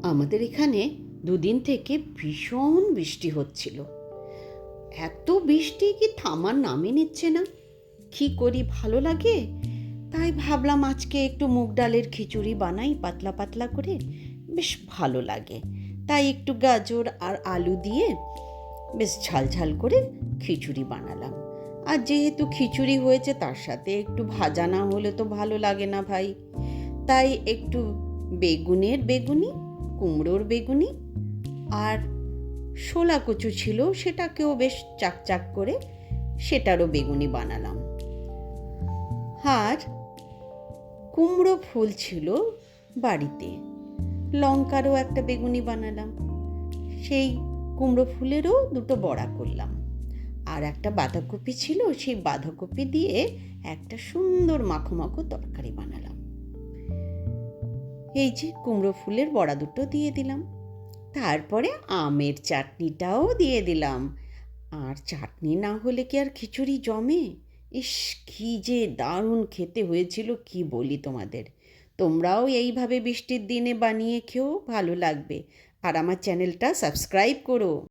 আমাদের এখানে দুদিন থেকে ভীষণ বৃষ্টি হচ্ছিল। এত বৃষ্টি কি থামার নামই নিচ্ছে না। কি করি, ভালো লাগে। তাই ভাবলাম আজকে একটু মুগ ডালের খিচুড়ি বানাই পাতলা পাতলা করে, বেশ ভালো লাগে। তাই একটু গাজর আর আলু দিয়ে বেশ ঝাল ঝাল করে খিচুড়ি বানালাম। আর যেহেতু খিচুড়ি হয়েছে, তার সাথে একটু ভাজা না হলে তো ভালো লাগে না ভাই। তাই একটু বেগুনি, কুমড়োর বেগুনি আর শোলা কচু ছিল, সেটাকেও বেশ চাক করে সেটারও বেগুনি বানালাম। আর কুমড়ো ফুল ছিল বাড়িতে, লঙ্কারও একটা বেগুনি বানালাম। সেই কুমড়ো ফুলেরও দুটো বড়া করলাম। আর একটা বাঁধাকপি ছিল, সেই বাঁধাকপি দিয়ে একটা সুন্দর মাখো মাখো তরকারি বানালাম। এই যে কুমড়ো ফুলের বড়া দুটো দিয়ে দিলাম, তারপরে আমের চাটনিটাও দিয়ে দিলাম। আর চাটনি না হলে কি আর খিচুড়ি জমে? ইস, কি যে দারুণ খেতে হয়েছিল, কি বলি তোমাদের। তোমরাও এইভাবে বৃষ্টির দিনে বানিয়ে খেও, ভালো লাগবে। আর আমার চ্যানেলটা সাবস্ক্রাইব করো।